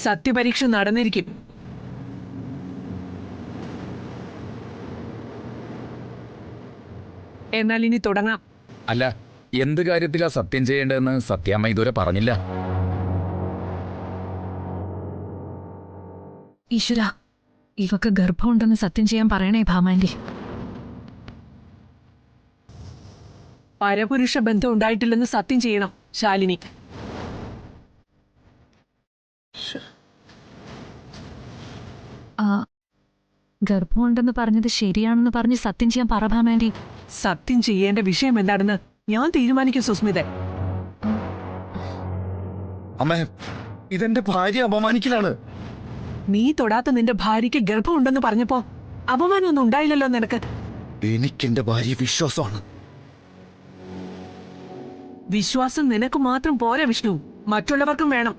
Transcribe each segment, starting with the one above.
സത്യപരീക്ഷ നടന്നിരിക്കും. എന്നാൽ ഇനി തുടങ്ങാം. അല്ല, എന്ത് കാര്യത്തിലാ സത്യം ചെയ്യേണ്ടതെന്ന് സത്യാമ്മ ഇതുവരെ പറഞ്ഞില്ല. ഈശ്വര, ഇവക്ക് ഗർഭമുണ്ടെന്ന് സത്യം ചെയ്യാൻ പറയണേ ഭാമാൻറ്റി. പരപുരുഷ ബന്ധം ഉണ്ടായിട്ടില്ലെന്ന് സത്യം ചെയ്യണം ശാലിനി. ഗർഭമുണ്ടെന്ന് പറഞ്ഞത് ശരിയാണെന്ന് പറഞ്ഞ് സത്യം ചെയ്യാൻ പറ ഭാമാൻറ്റി. സത്യം ചെയ്യേണ്ട വിഷയം എന്താണെന്ന് ഞാൻ തീരുമാനിക്കും സുസ്മിത. അമ്മേ, ഇതെന്റെ ഭാര്യ അപമാനിക്കലാണ്. നീ തൊടാത്ത നിന്റെ ഭാര്യയ്ക്ക് ഗർഭമുണ്ടെന്ന് പറഞ്ഞപ്പോ അപമാനമൊന്നും ഉണ്ടായില്ലല്ലോ നിനക്ക്. എനിക്കെന്റെ ഭാര്യ വിശ്വാസമാണ്. വിശ്വാസം നിനക്ക് മാത്രം പോരാ വിഷ്ണു, മറ്റുള്ളവർക്കും വേണം.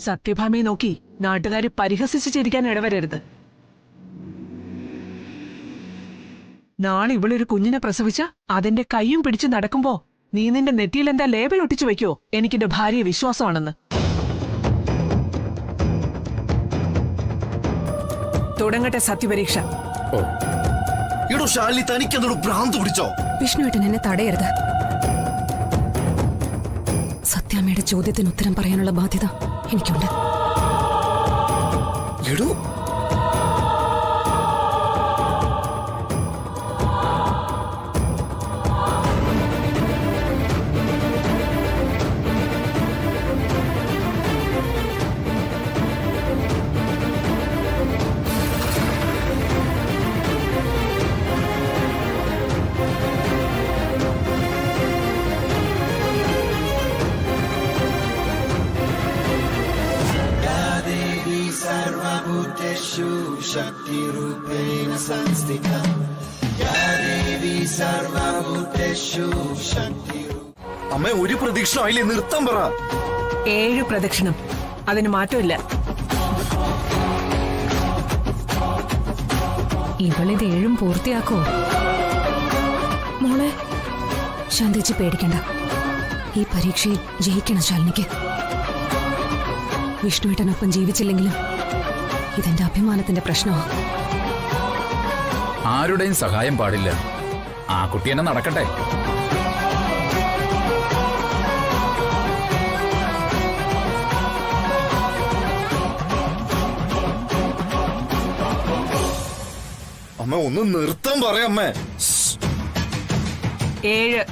സത്യഭാമയെ നോക്കി നാട്ടുകാരെ പരിഹസിച്ച് ചിരിക്കാൻ ഇടവരരുത്. നാളെ ഇവളൊരു കുഞ്ഞിനെ പ്രസവിച്ച അതിന്റെ കൈയും പിടിച്ച് നടക്കുമ്പോ നീ നിന്റെ നെറ്റിയിൽ എന്താ ലേബൽ ഒട്ടിച്ചു വെക്കോ, എനിക്കെന്റെ ഭാര്യയെ വിശ്വാസമാണെന്ന്. തുടങ്ങട്ടെ സത്യപരീക്ഷ. ഇടോ ശാലിനി, തനിക്കെന്തോ ഭ്രാന്ത് പിടിച്ചോ? വിഷ്ണുവേട്ടൻ എന്നെ തടയരുത്. സത്യാമ്മയുടെ ചോദ്യത്തിന് ഉത്തരം പറയാനുള്ള ബാധ്യത എനിക്കുണ്ട്. എടോ, അമ്മ, ഒരു പ്രദക്ഷിണം ആയില്ലേ, നിർത്താൻ പറ. 7 പ്രദക്ഷിണം, അതിന് മാറ്റമില്ല. ഇവളിത് 7 പൂർത്തിയാക്കോ? മോളെ, ശാന്തേച്ചി പേടിക്കണ്ട. ഈ പരീക്ഷയിൽ ജയിക്കണം ശാലിനിക്ക്. വിഷ്ണുവേട്ടനൊപ്പം ജീവിച്ചില്ലെങ്കിലും ഇതെന്റെ അഭിമാനത്തിന്റെ പ്രശ്നമാണ്. ആരുടെയും സഹായം പാടില്ല. ആ കുട്ടി എന്നെ നടക്കട്ടെ. അമ്മ, ഒന്ന് നിർത്താൻ പറയാം അമ്മേ. 7.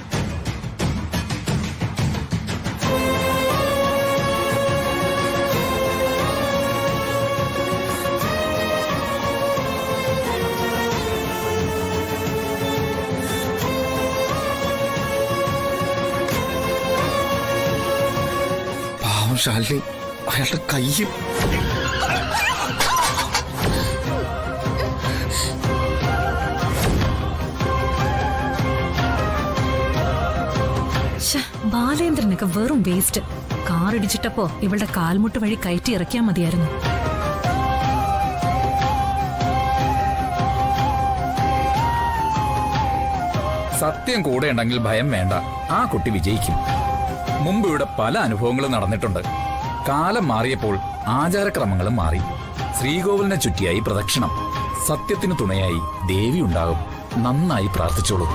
പാവം ശാലിനി, അയാളുടെ കയ്യും. ബാലേന്ദ്രനൊക്കെ വെറും വേസ്റ്റ്. കാറിടിച്ചിട്ടപ്പോ ഇവളുടെ കാൽമുട്ട് വഴി കയറ്റി ഇറക്കിയാ മതിയായിരുന്നു. സത്യം കൂടെ ഉണ്ടെങ്കിൽ ഭയം വേണ്ട. ആ കുട്ടി വിജയിക്കും. മുമ്പ് ഇവിടെ പല അനുഭവങ്ങളും നടന്നിട്ടുണ്ട്. കാലം മാറിയപ്പോൾ ആചാരക്രമങ്ങളും മാറി. ശ്രീകോവിലിനെ ചുറ്റിയായി പ്രദക്ഷിണം. സത്യത്തിന് തുണയായി ദേവി ഉണ്ടാകും. നന്നായി പ്രാർത്ഥിച്ചോളൂ.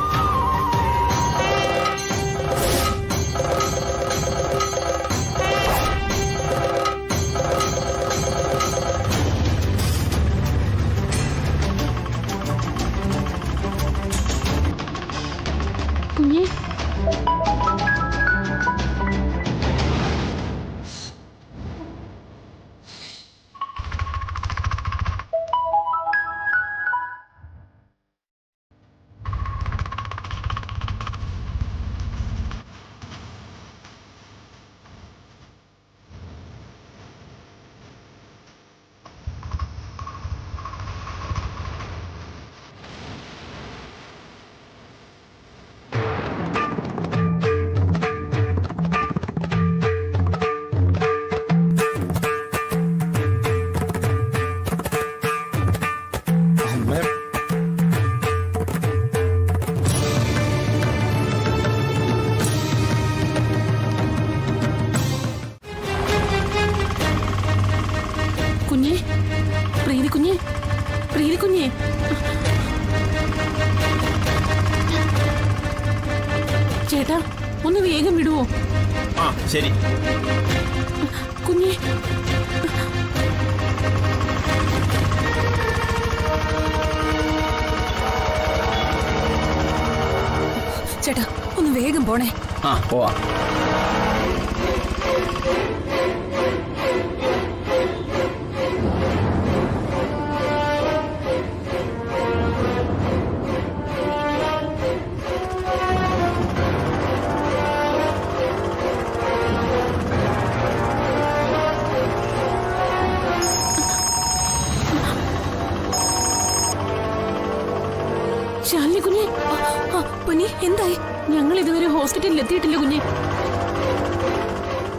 കുഞ്ഞേ, ചേട്ടാ ഒന്ന് വേഗം വിടുവോ? ആ ശരി. കുഞ്ഞെ ചേട്ടാ ഒന്ന് വേഗം പോണേ. ആ പോവാ. ശാലിനി കുഞ്ഞെ, പൊന്നി എന്തായി? ഞങ്ങൾ ഇതുവരെ ഹോസ്പിറ്റലിൽ എത്തിയിട്ടില്ല കുഞ്ഞെ.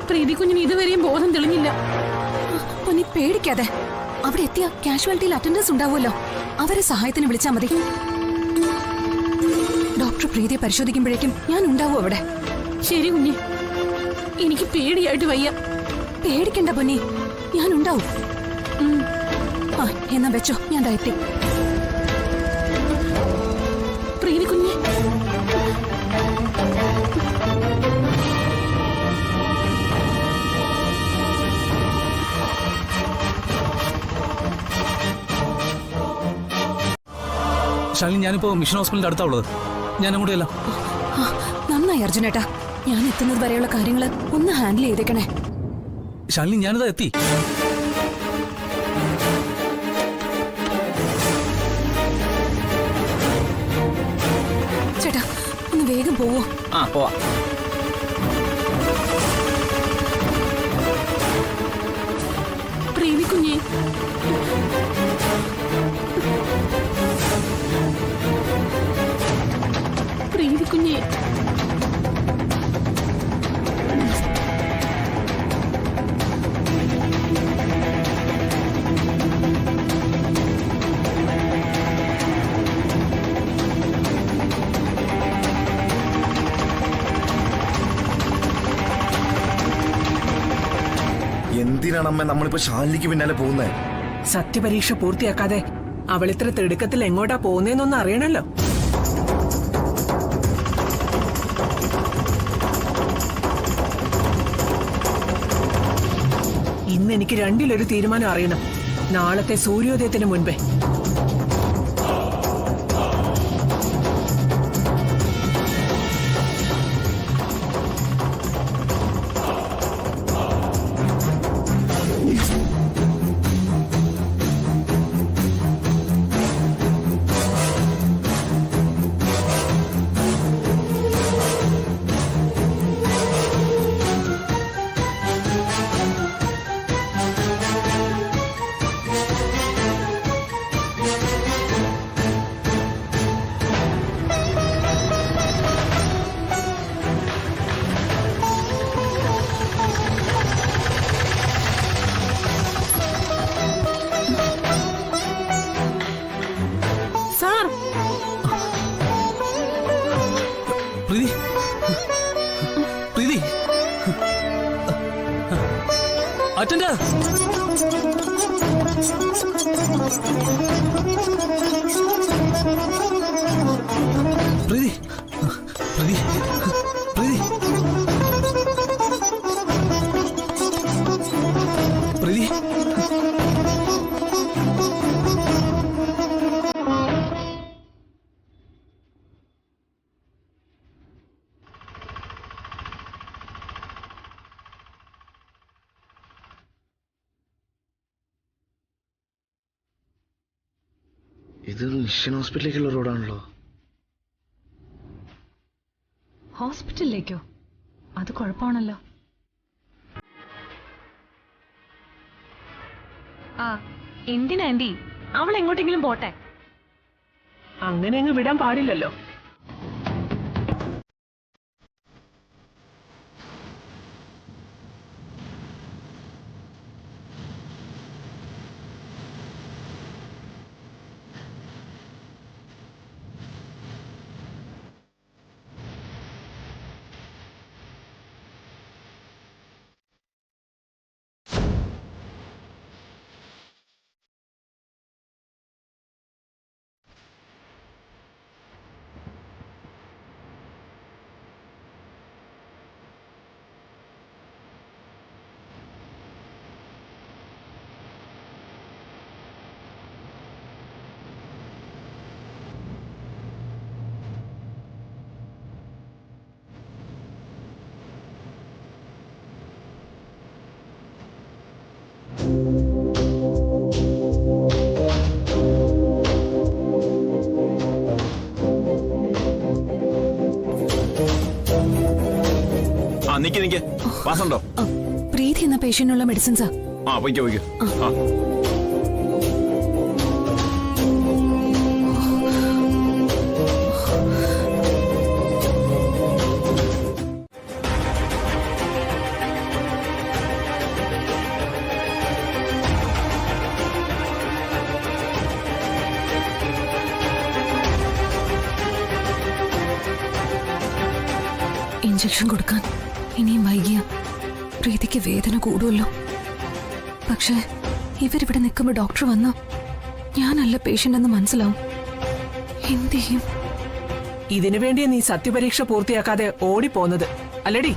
പ്രീതി കുഞ്ഞിന് ഇതുവരെയും ബോധം തെളിഞ്ഞില്ല. പൊന്നി പേടിക്കാതെ, അവിടെ എത്തിയ കാഷ്വാലിറ്റിയിൽ അറ്റൻഡൻസ് ഉണ്ടാവുമല്ലോ, അവരെ സഹായത്തിന് വിളിച്ചാ മതി. ഡോക്ടർ പ്രീതിയെ പരിശോധിക്കുമ്പോഴേക്കും ഞാൻ ഉണ്ടാവും അവിടെ. ശരി കുഞ്ഞെ, എനിക്ക് പേടിയായിട്ട് വയ്യ. പേടിക്കണ്ട പൊന്നി, ഞാൻ ഉണ്ടാവും. ആ എന്നാ വെച്ചോ, ഞാൻ ദാ എത്തി. പ്രീതി കുഞ്ഞെ, ശാലിനി, ഞാനിപ്പോ മിഷൻ ഹോസ്പിറ്റലിന്റെ അടുത്താ ഉള്ളത്. ഞാൻ അങ്ങോട്ടല്ല. നന്നായി അർജുനേട്ടാ, ഞാൻ എത്തുന്നത് വരെയുള്ള കാര്യങ്ങള് ഒന്ന് ഹാൻഡിൽ ചെയ്തേക്കണേ. ശാലിനി, ഞാനിതാ എത്തി. ചേട്ടാ ഒന്ന് വേഗം പോവോ? ആ പോവാ. പ്രീതി കുഞ്ഞെ, പ്രീതി കുഞ്ഞെ, എന്തിനാണ് അമ്മ നമ്മളിപ്പോ ശാലിനിക്ക് പിന്നാലെ പോകുന്നത്? സത്യപരീക്ഷ പൂർത്തിയാക്കാതെ അവൾ ഇത്ര തിടുക്കത്തിൽ എങ്ങോട്ടാ പോകുന്നതെന്നൊന്ന് അറിയണല്ലോ. ഇന്ന് എനിക്ക് രണ്ടിലൊരു തീരുമാനം അറിയണം, നാളത്തെ സൂര്യോദയത്തിന് മുൻപേ. സാർ, പ്രീതി, പ്രീതി, അറ്റൻഡർ. പ്രീതി, പ്രീതി, പ്രീതി, പ്രീതി. ഇത് മിഷൻ ഹോസ്പിറ്റലിലേക്കുള്ള റോഡാണല്ലോ. ഹോസ്പിറ്റലിലേക്കോ? അത് കുഴപ്പമാണല്ലോ. ആ എന്തിനാ ആന്റി, അവൾ എങ്ങോട്ടെങ്കിലും പോട്ടെ. അങ്ങനെ അങ്ങ് വിടാൻ പാടില്ലല്ലോ. നിക്ക് വാസന്തോ. പ്രീതി എന്ന പേഷ്യന്റിനുള്ള മെഡിസിൻസാ. ആ പൊയ്ക്കോ. ആ ഇഞ്ചക്ഷൻ കൊടുക്കാൻ ഇനിയും വൈകിയ പ്രീതിക്ക് വേദന കൂടുമല്ലോ. പക്ഷേ ഇവരിവിടെ നിൽക്കുമ്പോ ഡോക്ടർ വന്ന ഞാനല്ല പേഷ്യന്റ് എന്ന് മനസ്സിലാവും. എന്ത് ചെയ്യും? ഇതിനു വേണ്ടിയാ നീ സത്യപരീക്ഷ പൂർത്തിയാക്കാതെ ഓടിപ്പോന്നത് അല്ലടി?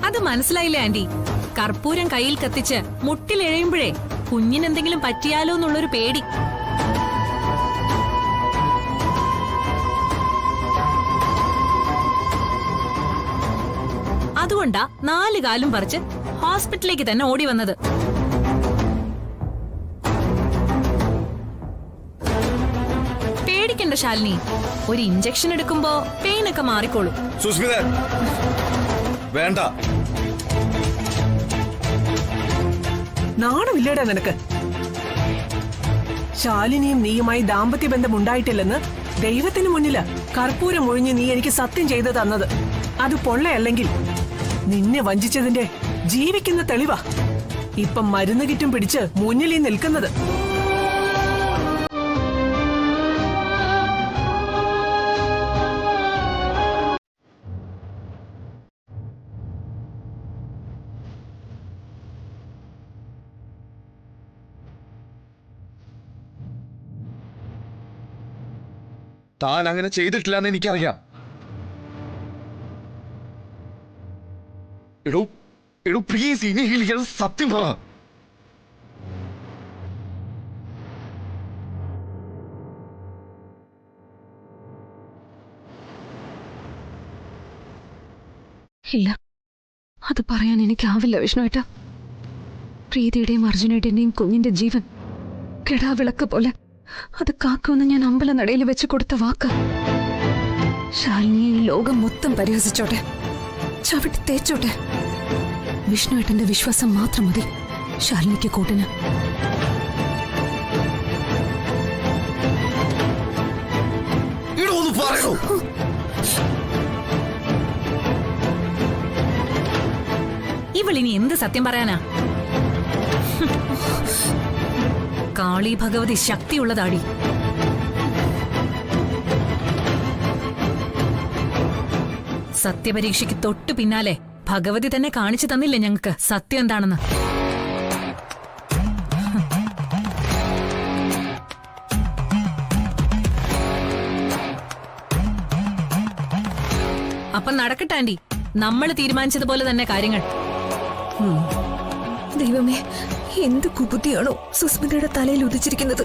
അത് മനസ്സിലായില്ലേ ആന്റി? കർപ്പൂരം കയ്യിൽ കത്തിച്ച് മുട്ടിലെഴയുമ്പോഴേ കുഞ്ഞിനെന്തെങ്കിലും പറ്റിയാലോ എന്നുള്ളൊരു പേടി. അതുകൊണ്ടാ 4 കാലും പറിച്ച് ഹോസ്പിറ്റലിലേക്ക് തന്നെ ഓടി വന്നത്. പേടിക്കണ്ട ശാലിനി, ഒരു ഇഞ്ചക്ഷൻ എടുക്കുമ്പോ പെയിനൊക്കെ മാറിക്കോളും. സുസ്മിത വേണ്ട. നാണമില്ലേടാ നിനക്ക്? ശാലിനിയും നീയുമായി ദാമ്പത്യ ബന്ധം ഉണ്ടായിട്ടില്ലെന്ന് ദൈവത്തിന് മുന്നില് കർപ്പൂരം ഒഴിഞ്ഞ് നീ എനിക്ക് സത്യം ചെയ്തു തന്നത്. അത് പൊള്ളയല്ലെങ്കിൽ നിന്നെ വഞ്ചിച്ചതിന്റെ ജീവിക്കുന്ന തെളിവാ ഇപ്പം മരുന്ന് കിറ്റും പിടിച്ച് മുന്നിൽ ഈ നിൽക്കുന്നത്. താൻ അങ്ങനെ ചെയ്തിട്ടില്ലെന്ന് എനിക്കറിയാം. എടോ പ്ലീസ്, ഇനി സത്യം പറ. ഇല്ല, അത് പറയാൻ എനിക്കാവില്ല വിഷ്ണുവേട്ട. പ്രീതിയുടെയും അർജുനേട്ടന്റെയും കുഞ്ഞിന്റെ ജീവൻ കെടാവിളക്ക് പോലെ അത് കാക്കുമെന്ന് ഞാൻ അമ്പലനടയിൽ വെച്ച് കൊടുത്ത വാക്ക്. ശാലിനിയെ ഈ ലോകം മൊത്തം പരിഹസിച്ചോട്ടെ, ചവിട്ടി തേച്ചോട്ടെ. വിഷ്ണുവേട്ടന്റെ വിശ്വാസം മാത്രം മതി ശാലിനിക്ക് കൂട്ടിന്. ഇവളിനി എന്ത് സത്യം പറയാനാ? കാളി ഭഗവതി ശക്തിയുള്ളതാടി. സത്യപരീക്ഷയ്ക്ക് തൊട്ടു പിന്നാലെ ഭഗവതി തന്നെ കാണിച്ചു തന്നില്ലേ ഞങ്ങൾക്ക് സത്യം എന്താണെന്ന്. അപ്പൊ നടക്കട്ടെ ആന്റി, നമ്മൾ തീരുമാനിച്ചതുപോലെ തന്നെ കാര്യങ്ങൾ. ദൈവമേ, എന്ത് കുബുദ്ധിയാണോ സുസ്മിതയുടെ തലയിൽ ഉദിച്ചിരിക്കുന്നത്.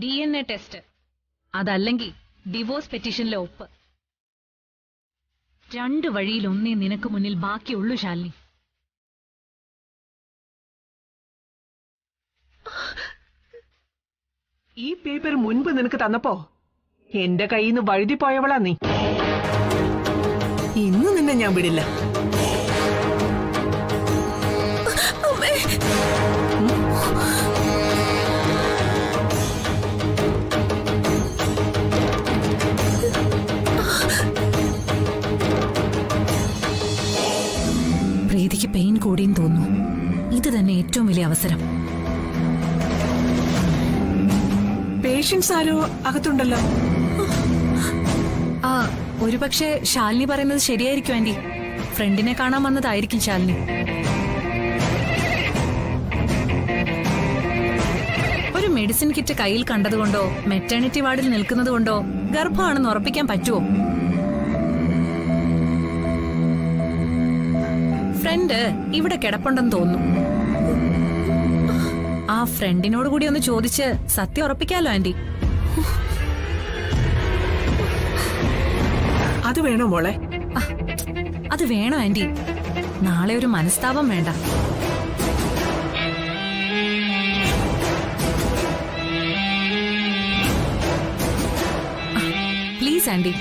DNA ടെസ്റ്റ്, അതല്ലെങ്കിൽ ഡിവോഴ്സ് പെറ്റീഷനിലെ ഒപ്പ്. 2 വഴിയിൽ ഒന്നേ നിനക്ക് മുന്നിൽ ബാക്കിയുള്ളൂ ശാലിനി. ഈ പേപ്പർ മുൻപ് നിനക്ക് തന്നപ്പോ എന്റെ കയ്യിൽ നിന്ന് വഴുതി പോയവളാ നീ. ഇന്ന് നിന്നെ ഞാൻ വിടില്ല. പ്രീതിക്ക് പെയിൻ കൂടിയും തോന്നുന്നു. ഇത് തന്നെ ഏറ്റവും വലിയ അവസരം. പേഷ്യൻസ് ആരോ അകത്തുണ്ടല്ലോ. ആ, ഒരുപക്ഷെ ശാലിനി പറയുന്നത് ശരിയായിരിക്കും ആന്റി. ഫ്രണ്ടിനെ കാണാൻ വന്നതായിരിക്കും ശാലിനി. ഒരു മെഡിസിൻ കിറ്റ് കയ്യിൽ കണ്ടതുകൊണ്ടോ മെറ്റേണിറ്റി വാർഡിൽ നിൽക്കുന്നതുകൊണ്ടോ ഗർഭമാണെന്ന് ഉറപ്പിക്കാൻ പറ്റുമോ? ഫ്രണ്ട് ഇവിടെ കിടപ്പുണ്ടെന്ന് തോന്നുന്നു. ആ ഫ്രണ്ടിനോട് കൂടി ഒന്ന് ചോദിച്ച് സത്യം ഉറപ്പിക്കാലോ ആന്റി. അത് വേണോ മോളെ? അത് വേണോ ആന്റി? നാളെ ഒരു മനസ്താപം വേണ്ട. പ്ലീസ് ആന്റി,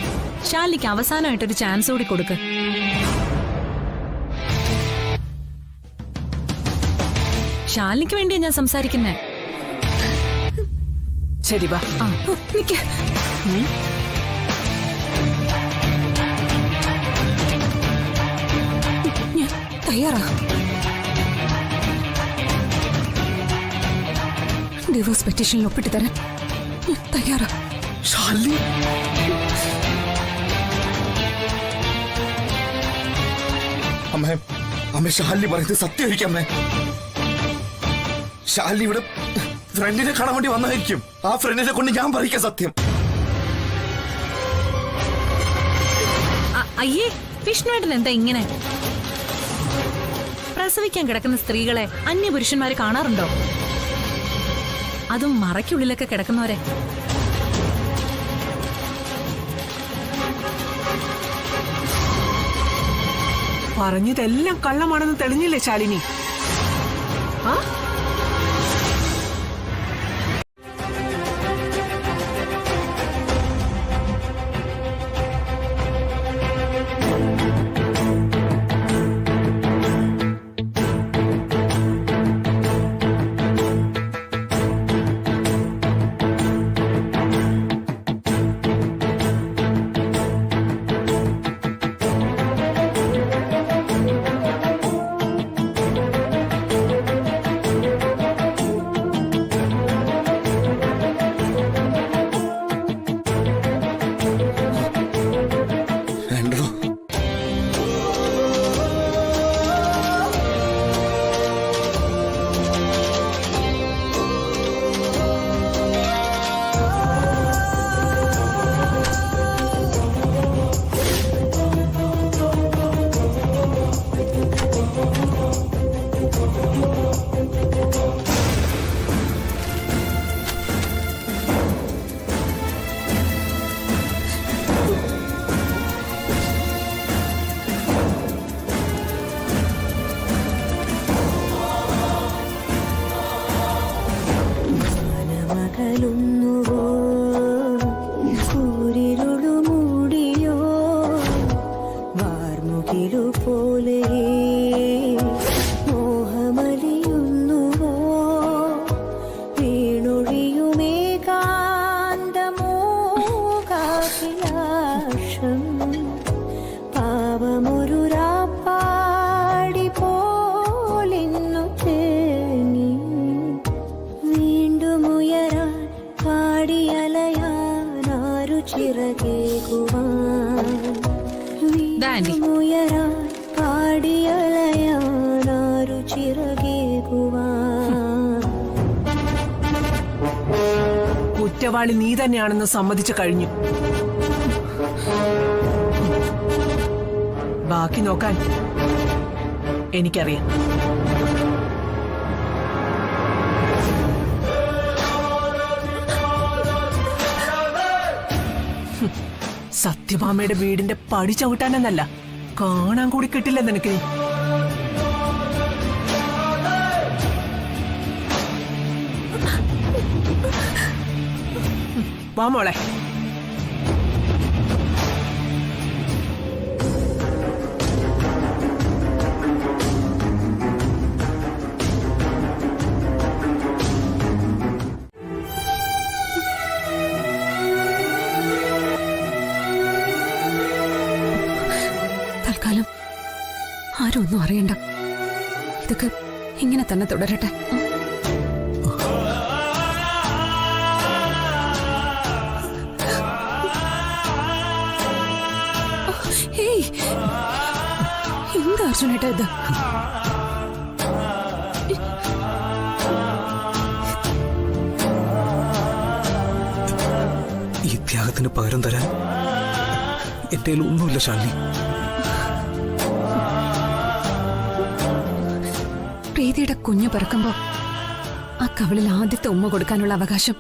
ശാലിനിക്ക് അവസാനമായിട്ടൊരു ചാൻസ് കൂടി കൊടുക്ക്. ശാലിനിക്ക് വേണ്ടിയാ ഞാൻ സംസാരിക്കുന്നേ. ശരി വാ. നിക്ക്. ഞാൻ തയ്യാറാ. ഡിവോഴ്സ് പെറ്റീഷനിൽ ഒപ്പിട്ട് തരാൻ ഞാൻ തയ്യാറാ. ശാലിനി അമ്മേ, അമ്മ ശാലിനി പറയുന്നത് സത്യമായിരിക്കും അമ്മേ. ശാലിനി ഇവിടെ ഫ്രണ്ടിനെ കാണാൻ വേണ്ടി വന്നായിരിക്കും. ആ ഫ്രണ്ടിനെ കൊണ്ട് ഞാൻ പറയിക്കാം സത്യം. അയ്യേ, വിഷ്ണുവേട്ടൻ എന്താ ഇങ്ങനെ? പ്രസവിക്കാൻ കിടക്കുന്ന സ്ത്രീകളെ അന്യപുരുഷന്മാര് കാണാറുണ്ടോ? അതും മറയ്ക്കുള്ളിലൊക്കെ കിടക്കുന്നവരെ. പറഞ്ഞതെല്ലാം കള്ളമാണെന്ന് തെളിഞ്ഞില്ലേ ശാലിനി? ആ വേണ്ടോ? കുറ്റവാളി നീ തന്നെയാണെന്ന് സമ്മതിച്ചു കഴിഞ്ഞു. ബാക്കി നോക്കാൻ എനിക്കറിയാം. സത്യഭാമയുടെ വീടിന്റെ പടി ചവിട്ടാനെന്നല്ല, കാണാൻ കൂടി കിട്ടില്ല നിനക്ക്. വാ മോളെ. തൽക്കാലം ആരും ഒന്നും അറിയണ്ട. ഇതൊക്കെ ഇങ്ങനെ തന്നെ തുടരട്ടെ. എന്താ അർജുനേട്ടാ ഇത്? ഈ ത്യാഗത്തിന് പകരം തരാൻ എന്റെ കയ്യിൽ ഒന്നുമില്ല ശാലിനി. പ്രീതിയുടെ കുഞ്ഞു പിറക്കുമ്പോ ആ കവിളിൽ ആദ്യത്തെ ഉമ്മ കൊടുക്കാനുള്ള അവകാശം.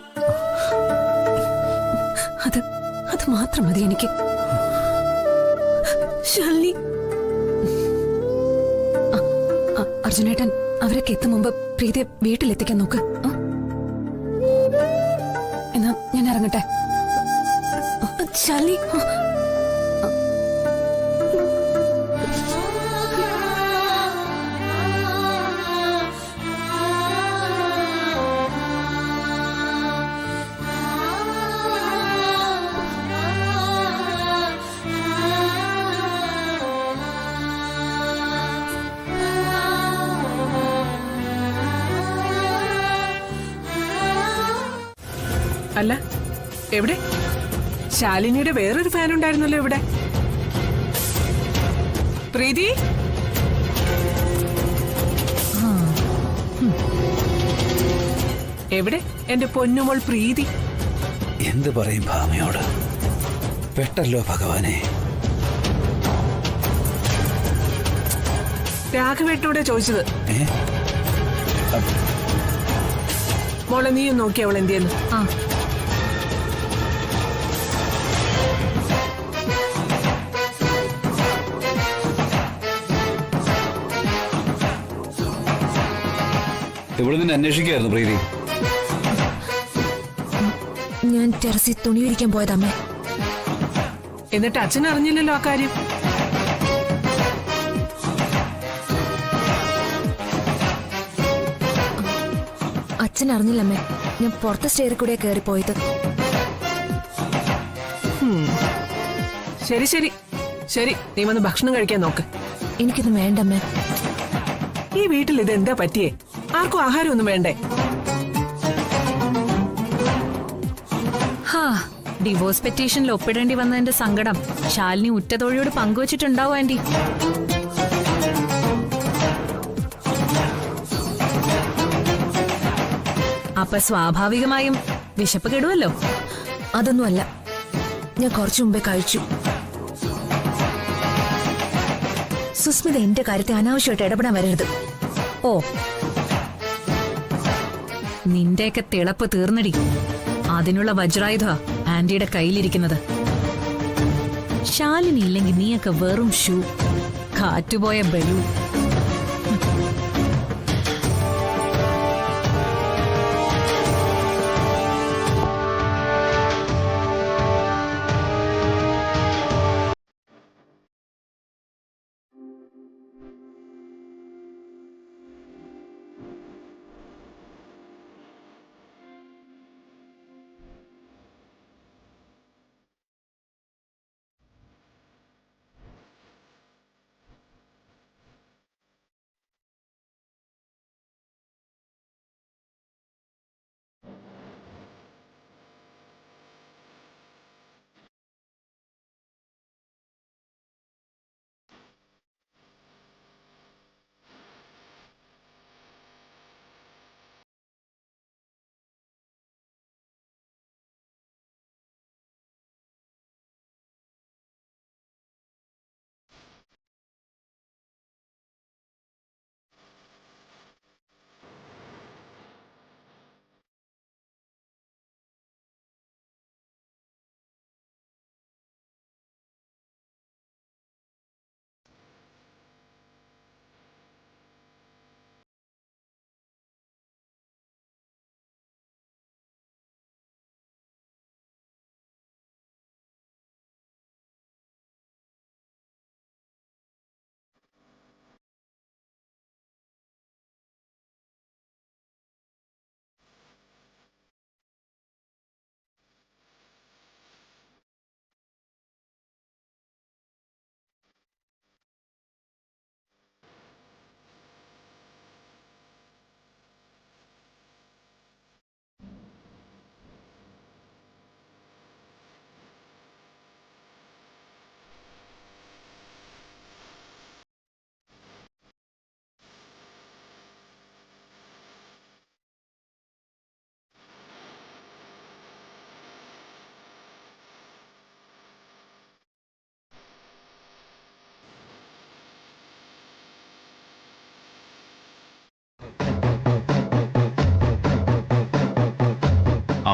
അത് അത് മാത്രം മതി എനിക്ക്. ശാലിനി, അർജുനേട്ടൻ അവരൊക്കെ എത്തും മുമ്പ് പ്രീതിയെ വീട്ടിലെത്തിക്കാൻ നോക്ക്. എന്നാ ഞാൻ ഇറങ്ങട്ടെ. ശാലിനി, അല്ല, എവിടെ? ശാലിനിയുടെ വേറൊരു ഫാൻ ഉണ്ടായിരുന്നല്ലോ ഇവിടെ. പ്രീതി, എവിടെ എന്റെ പൊന്നുമോൾ പ്രീതി? എന്ത് പറയും ഭാമയോട്? പെട്ടല്ലോ ഭഗവാനെ. രാഘവേട്ടനോടെ ചോദിച്ചത്. ഏ? മോളെ നീയും നോക്കി അവൾ എന്തിയെന്ന്. ആ ഇവിടെ നിന്ന് അന്വേഷിക്കായിരുന്നു പ്രീതി. ഞാൻ ടെറസിൽ തുണി വിരിക്കാൻ പോയതമ്മേ. എന്നിട്ട് അച്ഛൻ അറിഞ്ഞില്ലല്ലോ ആ കാര്യം. അച്ഛൻ അറിഞ്ഞില്ലമ്മേ. ഞാൻ പുറത്തെ സ്റ്റെയറിൽ കൂടെ കയറിപ്പോയത്. ശരി ശരി ശരി, നീ വന്ന് ഭക്ഷണം കഴിക്കാൻ നോക്ക്. എനിക്കൊന്നും വേണ്ടമ്മേ. ഈ വീട്ടിൽ ഇത് എന്താ പറ്റിയേ? ആർക്കും ആഹാരമൊന്നും വേണ്ടേ? ഹാ, ഡിവോഴ്സ് പെറ്റീഷനിൽ ഒപ്പിടേണ്ടി വന്നതിന്റെ സങ്കടം ശാലിനി ഉറ്റതോഴിയോട് പങ്കുവച്ചിട്ടുണ്ടാവും ആന്റി. അപ്പൊ സ്വാഭാവികമായും വിശപ്പ് കെടുവല്ലോ. അതൊന്നുമല്ല, ഞാൻ കുറച്ചു മുമ്പേ കഴിച്ചു. സുസ്മിത എന്റെ കാര്യത്തെ അനാവശ്യമായിട്ട് ഇടപെടാൻ വരരുത്. ഓ, നിന്റെയൊക്കെ തിളപ്പ് തീർന്നടി. അതിനുള്ള വജ്രായുധ ആന്റിയുടെ കയ്യിലിരിക്കുന്നത്. ശാലിനി ഇല്ലെങ്കിൽ നീയൊക്കെ വെറും ഷൂ, കാറ്റുപോയ ബലൂ.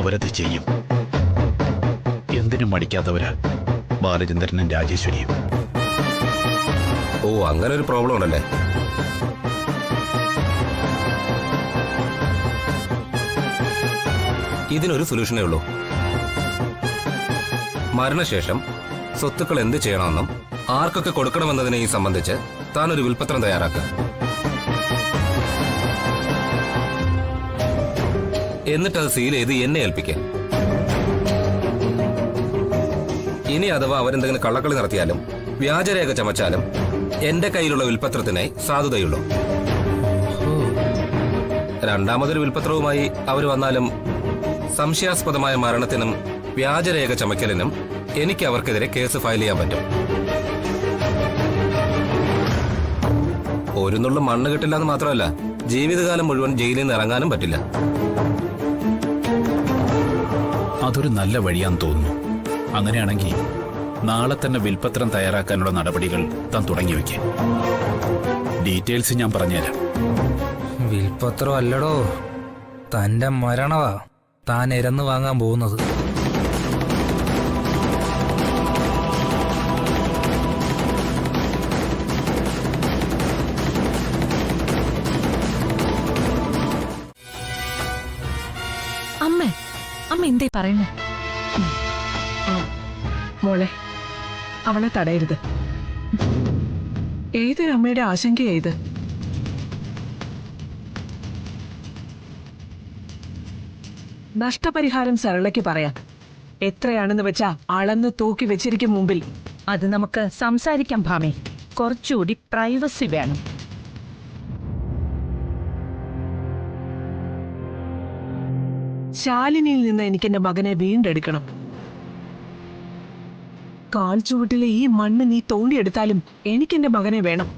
അവരത് ചെയ്യും. എന്തിനും മടിക്കാത്തവരാ ബാലചന്ദ്രനും രാജേശ്വരിയും. ഓ, അങ്ങനെ ഒരു പ്രോബ്ലം ഉണ്ടല്ലേ? ഇതിനൊരു സൊല്യൂഷനേ ഉള്ളൂ. മരണശേഷം സ്വത്തുക്കൾ എന്ത് ചെയ്യണമെന്നും ആർക്കൊക്കെ കൊടുക്കണമെന്നതിനെ സംബന്ധിച്ച് താൻ ഒരു വിൽപ്പത്രം തയ്യാറാക്കുക. എന്നിട്ടത് സീൽ ചെയ്ത് എന്നെ ഏൽപ്പിക്കുക. ഇനി അഥവാ അവരെന്തെങ്കിലും കള്ളക്കളി നടത്തിയാലും വ്യാജരേഖ ചമച്ചാലും എന്റെ കയ്യിലുള്ള വിൽപ്പത്രത്തിനെ സാധുതയുള്ളൂ. രണ്ടാമതൊരു വിൽപ്പത്രവുമായി അവർ വന്നാലും സംശയാസ്പദമായ മരണത്തിനും വ്യാജരേഖ ചമയ്ക്കലിനും എനിക്ക് അവർക്കെതിരെ കേസ് ഫയൽ ചെയ്യാൻ പറ്റും. ഒരു നുള്ളു മണ്ണ് കിട്ടില്ല എന്ന് മാത്രമല്ല, ജീവിതകാലം മുഴുവൻ ജയിലിൽ നിന്ന് ഇറങ്ങാനും പറ്റില്ല. അതൊരു നല്ല വഴിയാന്ന് തോന്നുന്നു. അങ്ങനെയാണെങ്കിൽ നാളെ തന്നെ വിൽപ്പത്രം തയ്യാറാക്കാനുള്ള നടപടികൾ താൻ തുടങ്ങി വയ്ക്കുക. ഡീറ്റെയിൽസ് ഞാൻ പറഞ്ഞുതരാം. വിൽപ്പത്രം അല്ലടോ, തന്റെ മരണവാ താൻ ഇരന്ന് വാങ്ങാൻ പോകുന്നത്. അമ്മ എന്തേ പറയുന്നു? മോളെ, അവളെ തടയരുത്. ഏതൊരമ്മയുടെ ആശങ്കയാ ഇത്? നഷ്ടപരിഹാരം സരളയ്ക്ക് പറയാം. എത്രയാണെന്ന് വെച്ചാ അളന്ന് തൂക്കി വെച്ചിരിക്കും മുമ്പിൽ. അത് നമുക്ക് സംസാരിക്കാം ഭാമേ. കുറച്ചുകൂടി പ്രൈവസി വേണം. ശാലിനിയിൽ നിന്ന് എനിക്ക് എന്റെ മകനെ വീണ്ടെടുക്കണം. കാൽ ചുവട്ടിലെ ഈ മണ്ണ് നീ തോണ്ടിയെടുത്താലും എനിക്കെന്റെ മകനെ വേണം.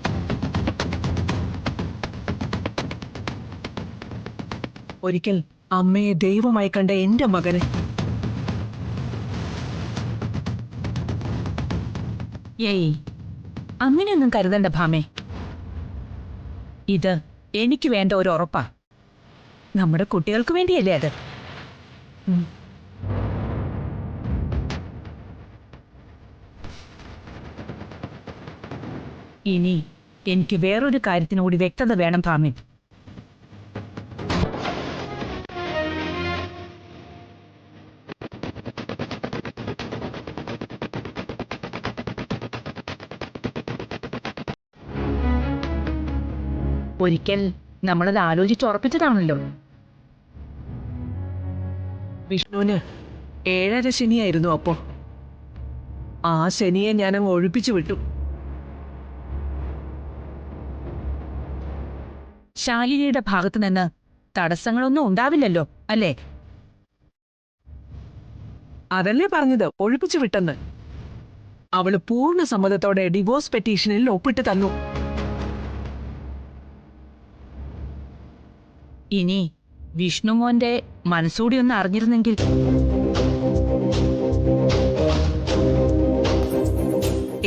ഒരിക്കൽ അമ്മയെ ദൈവമായി കണ്ട എന്റെ മകന്. ഏയ്, അങ്ങനെയൊന്നും കരുതണ്ട ഭാമേ. ഇത് എനിക്ക് വേണ്ട ഒരു ഉറപ്പാ. നമ്മുടെ കുട്ടികൾക്ക് വേണ്ടിയല്ലേ അത്. ഇനി എനിക്ക് വേറൊരു കാര്യത്തിനുകൂടി വ്യക്തത വേണം ഭാമേ. ഒരിക്കൽ നമ്മളത് ആലോചിച്ചുറപ്പിച്ചതാണല്ലോ. വിഷ്ണുവിന് 7.5 ശനിയായിരുന്നു. അപ്പോ ആ ശനിയെ ഞാനങ്ങ് ഒഴിപ്പിച്ചു വിട്ടു. ശാലിനിയുടെ ഭാഗത്തു നിന്ന് തടസ്സങ്ങളൊന്നും ഉണ്ടാവില്ലല്ലോ, അല്ലേ? അതല്ലേ പറഞ്ഞത്, ഒഴിപ്പിച്ചു വിട്ടെന്ന്. അവള് പൂർണ്ണ സമ്മതത്തോടെ ഡിവോഴ്സ് പെറ്റീഷനിൽ ഒപ്പിട്ട് തന്നു. ഇനി വിഷ്ണുമോന്റെ മനസ്സൂടി ഒന്ന് അറിഞ്ഞിരുന്നെങ്കിൽ.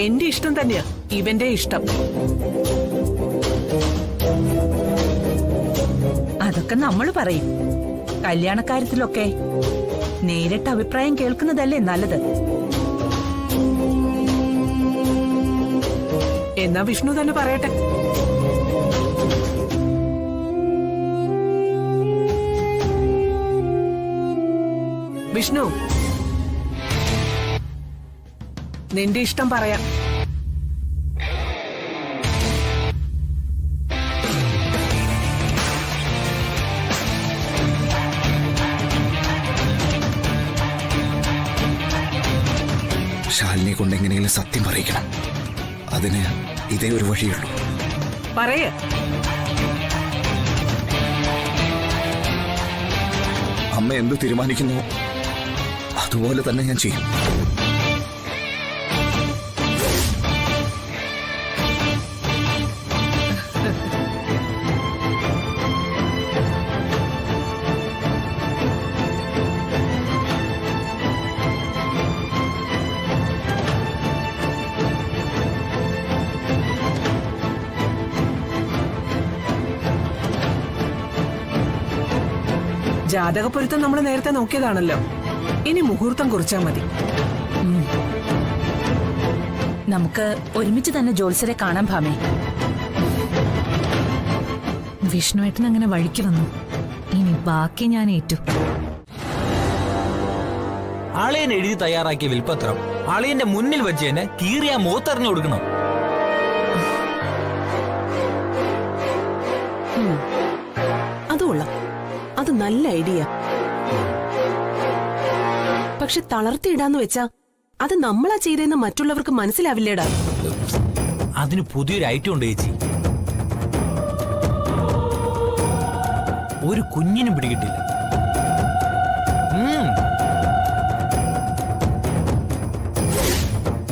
എന്റെ ഇഷ്ടം തന്നെയാ ഇവന്റെ ഇഷ്ടം. അതൊക്കെ നമ്മൾ പറയും. കല്യാണക്കാര്യത്തിലൊക്കെ നേരിട്ട് അഭിപ്രായം കേൾക്കുന്നതല്ലേ നല്ലത്. എന്നാ വിഷ്ണു തന്നെ പറയട്ടെ. വിഷ്ണു, നിന്റെ ഇഷ്ടം പറയാം. ശാലിനെ കൊണ്ട് എങ്ങനെയെങ്കിലും സത്യം പറയിക്കണം. അതിന് ഇതേ ഒരു വഴിയുള്ളൂ. പറയേ. അമ്മ എന്ത് തീരുമാനിക്കുന്നു അതുപോലെ തന്നെ ഞാൻ ചെയ്യും. ജാതകപ്പൊരുത്തം നമ്മൾ നേരത്തെ നോക്കിയതാണല്ലോ. ഇനി മുഹൂർത്തം കുറിച്ചാ മതി. നമുക്ക് ഒരുമിച്ച് തന്നെ ജോത്സരെ കാണാൻ ഭാമേ. വിഷ്ണുവേട്ടൻ അങ്ങനെ വഴിക്ക് വന്നു. ഇനി ബാക്കി ഞാൻ ഏറ്റു. അളിയൻ എഴുതി തയ്യാറാക്കിയ വിൽപ്പത്രം അളിയന്റെ മുന്നിൽ വെച്ച് തന്നെ കീറിയ മുഖത്തെറിഞ്ഞു കൊടുക്കണം. അതുകൊള്ളാം, അത് നല്ല ഐഡിയ. പക്ഷെ തളർത്തിയിടാന്ന് വെച്ചാ അത് നമ്മളാ ചെയ്തെന്ന് മറ്റുള്ളവർക്ക് മനസ്സിലാവില്ലേടാ. അതിന് പുതിയൊരു ഐറ്റം ഉണ്ട് ചേച്ചി. ഒരു കുഞ്ഞിനും പിടികിട്ടില്ല.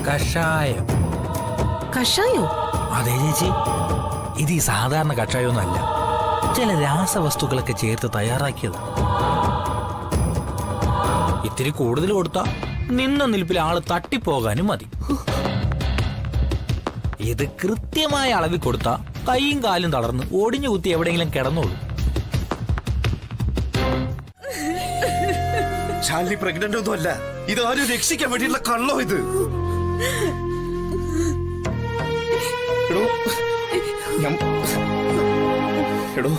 കഷായം. കഷായോ? അതെ ചേച്ചി, ഇത് ഈ സാധാരണ കഷായമൊന്നുമല്ല. ചില രാസവസ്തുക്കളൊക്കെ ചേർത്ത് തയ്യാറാക്കിയത്. ഇത്തിരി കൂടുതൽ കൊടുത്താ നിന്ന നിൽപ്പിൽ ആള് തട്ടിപ്പോകാനും മതി. ഇത് കൃത്യമായ അളവിൽ കൊടുത്താ കൈയും കാലും തളർന്ന് ഒടിഞ്ഞു കുത്തി എവിടെയെങ്കിലും കിടന്നോളൂ. ശാലിനി പ്രഗ്നന്റ് ഒന്നും അല്ല. ഇത് ആരും രക്ഷിക്കാൻ വേണ്ടിയുള്ള കള്ളോ ഇത്. എടോ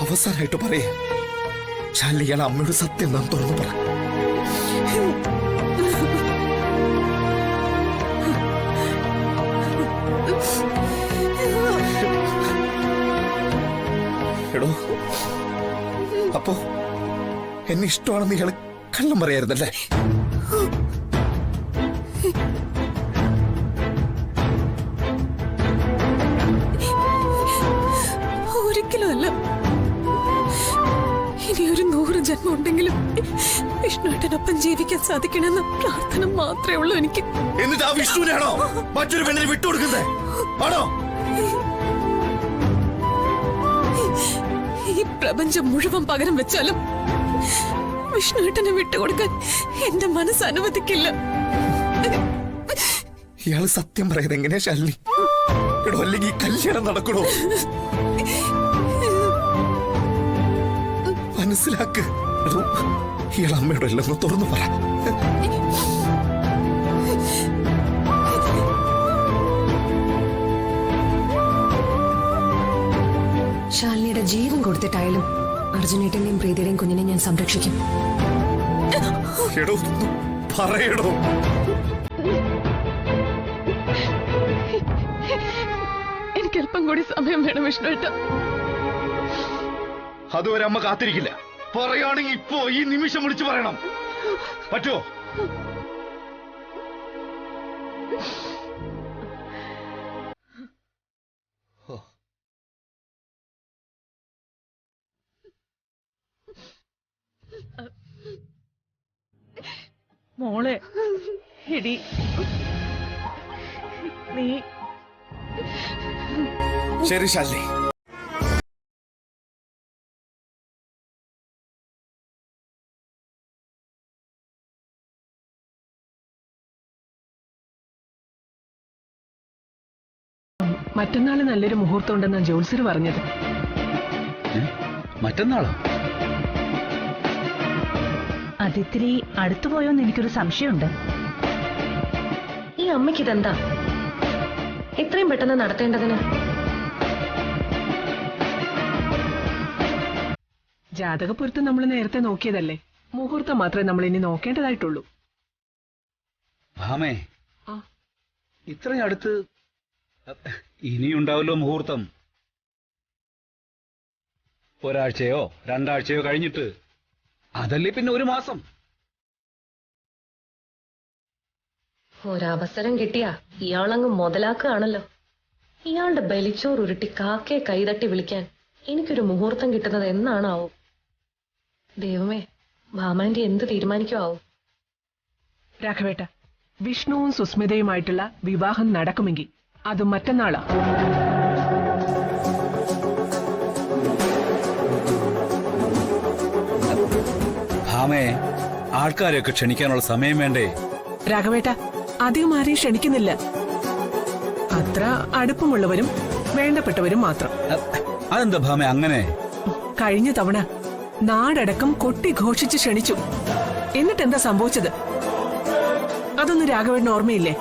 അവസാനായിട്ട് പറയാ, ശാലിനി ഇയാളെ അമ്മയോട് സത്യം നാം തുറന്നു പറ. എടോ അപ്പോ എന്നെ ഇഷ്ടമാണെന്ന് ഇയാള് കള്ളം പറയായിരുന്നല്ലേ? ഒരിക്കലും അല്ല. ഇനി ഒരു 100 ജന്മം ഉണ്ടെങ്കിലും വിഷ്ണുവേട്ടനൊപ്പം ജീവിക്കാൻ സാധിക്കണമെന്ന പ്രാർത്ഥന മാത്രമേ ഉള്ളൂ എനിക്ക്. എന്നിട്ട് ആ വിഷ്ണുവിനാണോ മറ്റൊരു പെണ്ണിനെ വിട്ടുകൊടുക്കുന്നത്? ആണോ? ഈ പ്രപഞ്ചം മുഴുവൻ പകരം വെച്ചാലും വിഷ്ണുവേട്ടനെ വിട്ടുകൊടുക്കാൻ എന്റെ മനസ്സ് അനുവദിക്കില്ല. ഇയാള് സത്യം പറയുന്നത് എങ്ങനെയാ ശാലിനി? എടോ അല്ലെങ്കിൽ ഈ കല്യാണം നടക്കണോ? മനസ്സിലാക്ക്. ഇയാൾ അമ്മയോട് എല്ലാം തുറന്നു പറ. ശാലിനിയുടെ ജീവൻ കൊടുത്തിട്ടായാലും അർജുനേട്ടന്റെയും പ്രീതിയുടെയും കുഞ്ഞിനെ ഞാൻ സംരക്ഷിക്കും. എടോ പറയടോ. എനിക്ക് അല്പം കൂടി സമയം വേണം വിഷ്ണുവേട്ട. അതുവരെ അമ്മ കാത്തിരിക്കില്ല. പറയുകയാണെങ്കിൽ ഇപ്പോ ഈ നിമിഷം വിളിച്ചു പറയണം. പറ്റുമോ? മോളെ എടി നീ ശരി ശാലിനി. മറ്റന്നാള് നല്ലൊരു മുഹൂർത്തം ഉണ്ടെന്നാ ജോത്സ്യർ പറഞ്ഞത്. മറ്റന്നാളോ? അതിത്തിരി അടുത്തുപോയോന്ന് എനിക്കൊരു സംശയമുണ്ട്. ഈ അമ്മയ്ക്ക് ഇതെന്താ ഇത്രയും പെട്ടെന്ന് നടത്തേണ്ടതിന്? ജാതകപ്പൊരുത്തം നമ്മൾ നേരത്തെ നോക്കിയതല്ലേ. മുഹൂർത്തം മാത്രമേ നമ്മൾ ഇനി നോക്കേണ്ടതായിട്ടുള്ളൂ. ഭാമേ, ഇത്രയും അടുത്ത് ഇനിയുണ്ടാവല്ലോ മുഹൂർത്തം. ഒരാഴ്ചയോ 2 ആഴ്ചയോ കഴിഞ്ഞിട്ട്, അതല്ലേ പിന്നെ 1 മാസം. ഒരവസരം കിട്ടിയാ ഇയാളങ്ങ് മുതലാക്കുകയാണല്ലോ. ഇയാളുടെ ബലിച്ചോർ ഉരുട്ടി കാക്കയെ കൈതട്ടി വിളിക്കാൻ എനിക്കൊരു മുഹൂർത്തം കിട്ടുന്നത് എന്നാണാവും. ദൈവമേ, ഭാമാന്റെ എന്ത് തീരുമാനിക്കുമാവും. രാഘവേട്ട, വിഷ്ണുവും സുസ്മിതയുമായിട്ടുള്ള വിവാഹം നടക്കുമെങ്കിൽ അത് മറ്റന്നാളാ. ഭാമേ, ആൾക്കാരെയൊക്കെ ക്ഷണിക്കാനുള്ള സമയം വേണ്ടേ? രാഘവേട്ട, അധികം ആരെയും ക്ഷണിക്കുന്നില്ല. അത്ര അടുപ്പമുള്ളവരും വേണ്ടപ്പെട്ടവരും മാത്രം. അതെന്താ ഭാമേ അങ്ങനെ? കഴിഞ്ഞ തവണ നാടടക്കം കൊട്ടിഘോഷിച്ച് ക്ഷണിച്ചു. എന്നിട്ട് എന്താ സംഭവിച്ചത്? അതൊന്നും രാഘവേട്ടന് ഓർമ്മയില്ലേ?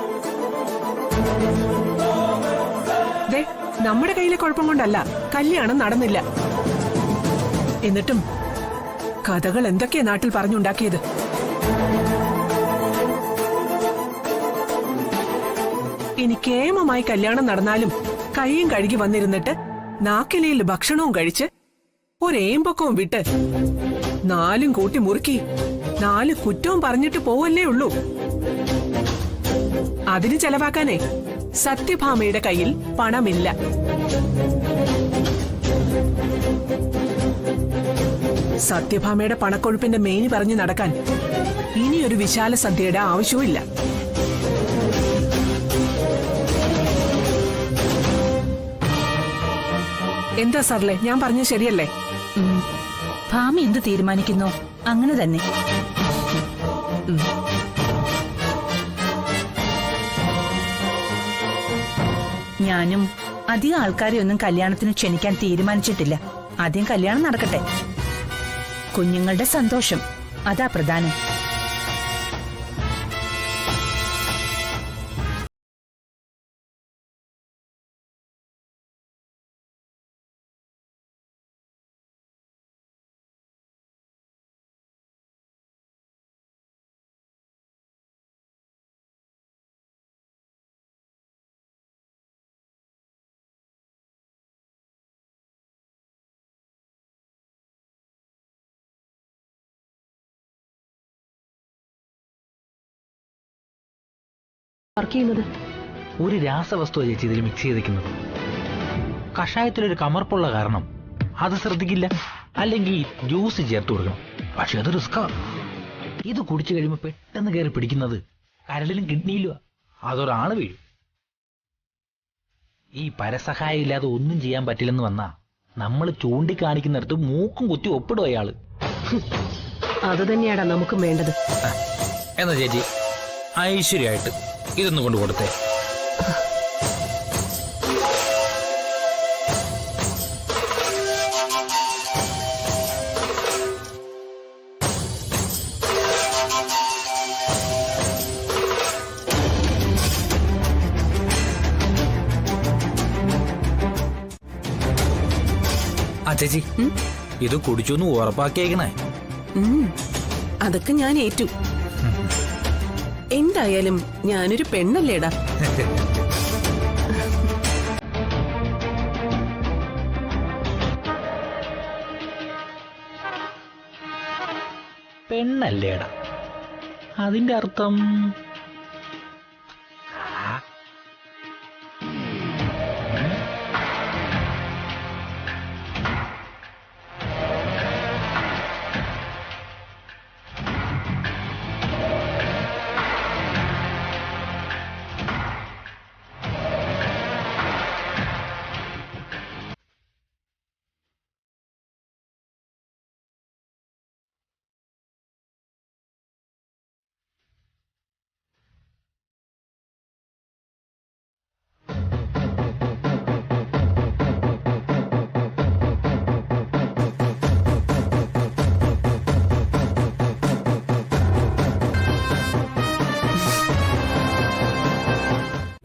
ദേ, നമ്മുടെ കയ്യിലെ കുഴപ്പം കൊണ്ടല്ല കല്യാണം നടന്നില്ല. എന്നിട്ടും കഥകൾ എന്തൊക്കെയാ നാട്ടിൽ പറഞ്ഞുണ്ടാക്കിയത്. ഇനി കേമമായി കല്യാണം നടന്നാലും കൈയും കഴുകി വന്നിരുന്നിട്ട് നാക്കിലയിൽ ഭക്ഷണവും കഴിച്ച് ഒരേമ്പക്കവും വിട്ട് 4 കൂട്ടി മുറുക്കി 4 കുറ്റവും പറഞ്ഞിട്ട് പോവല്ലേ ഉള്ളൂ. അതിന് ചെലവാക്കാനേ സത്യഭാമയുടെ കയ്യിൽ പണമില്ല. സത്യഭാമയുടെ പണക്കൊഴുപ്പിന്റെ മേനി പറഞ്ഞു നടക്കാൻ ഇനിയൊരു വിശാല സദ്യയുടെ ആവശ്യവുമില്ല. എന്താ സാറിലെ, ഞാൻ പറഞ്ഞ ശരിയല്ലേ? ഭാമ എന്ത് തീരുമാനിക്കുന്നു അങ്ങനെ തന്നെ. ഞാനും അധികം ആൾക്കാരെ ഒന്നും കല്യാണത്തിന് ക്ഷണിക്കാൻ തീരുമാനിച്ചിട്ടില്ല. ആദ്യം കല്യാണം നടക്കട്ടെ. കുഞ്ഞുങ്ങളുടെ സന്തോഷം അതാ പ്രധാനം. ഒരു രാസവസ്തു ചേച്ചി ഇതിൽ മിക്സ് ചെയ്തിരിക്കുന്നത്. കഷായത്തിലൊരു കമർപ്പുള്ള കാരണം അത് ശ്രദ്ധിക്കില്ല. അല്ലെങ്കിൽ ജ്യൂസ് ചേർത്ത് കൊടുക്കണം. പക്ഷെ അത് റിസ്ക്കാ. ഇത് കുടിച്ചു കഴിയുമ്പോൾ പെട്ടെന്ന് കയറി പിടിക്കുന്നത് കരളിലും കിഡ്നിയിലും. അതൊരാള് വീഴും. ഈ പരസഹായം ഇല്ലാതെ ഒന്നും ചെയ്യാൻ പറ്റില്ലെന്ന് വന്നാ നമ്മൾ ചൂണ്ടിക്കാണിക്കുന്നിടത്ത് മൂക്കും കുത്തി ഒപ്പിടും അയാള്. അത് തന്നെയാടാ നമുക്കും വേണ്ടത്. എന്നാ ചേച്ചി ഐശ്വര്യമായിട്ട് ഇതൊന്നും കൊണ്ട് കൊടുത്തേ. ആ ചേച്ചി, ഇത് കുടിച്ചൊന്ന് ഉറപ്പാക്കിയേക്കണേ. അതൊക്കെ ഞാൻ ഏറ്റു. എന്തായാലും ഞാനൊരു പെണ്ണല്ലേടാ. പെണ്ണല്ലേടാ, അതിന്റെ അർത്ഥം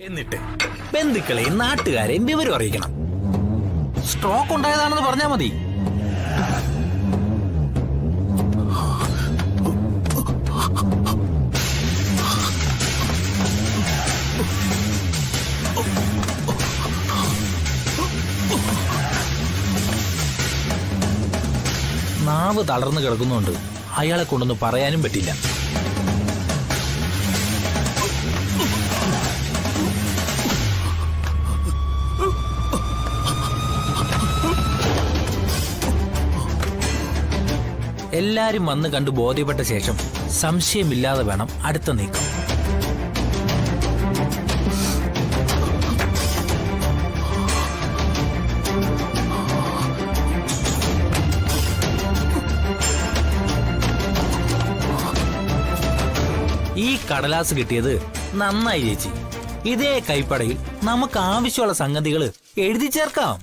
എന്നിട്ട് ബന്ധുക്കളെയും നാട്ടുകാരെയും വിവരം അറിയിക്കണം. സ്ട്രോക്ക് ഉണ്ടായതാണെന്ന് പറഞ്ഞാൽ മതി. നാവ് തളർന്നു കിടക്കുന്നുണ്ട്. അയാളെ കൊണ്ടൊന്നും പറയാനും പറ്റില്ല. എല്ലാരും വന്ന് കണ്ടു ബോധ്യപ്പെട്ട ശേഷം സംശയമില്ലാതെ വേണം അടുത്ത നീക്കം. ഈ കടലാസ് കിട്ടിയത് നന്നായി ചേച്ചി. ഇതേ കൈപ്പടയിൽ നമുക്ക് ആവശ്യമുള്ള സംഗതികൾ എഴുതി ചേർക്കാം.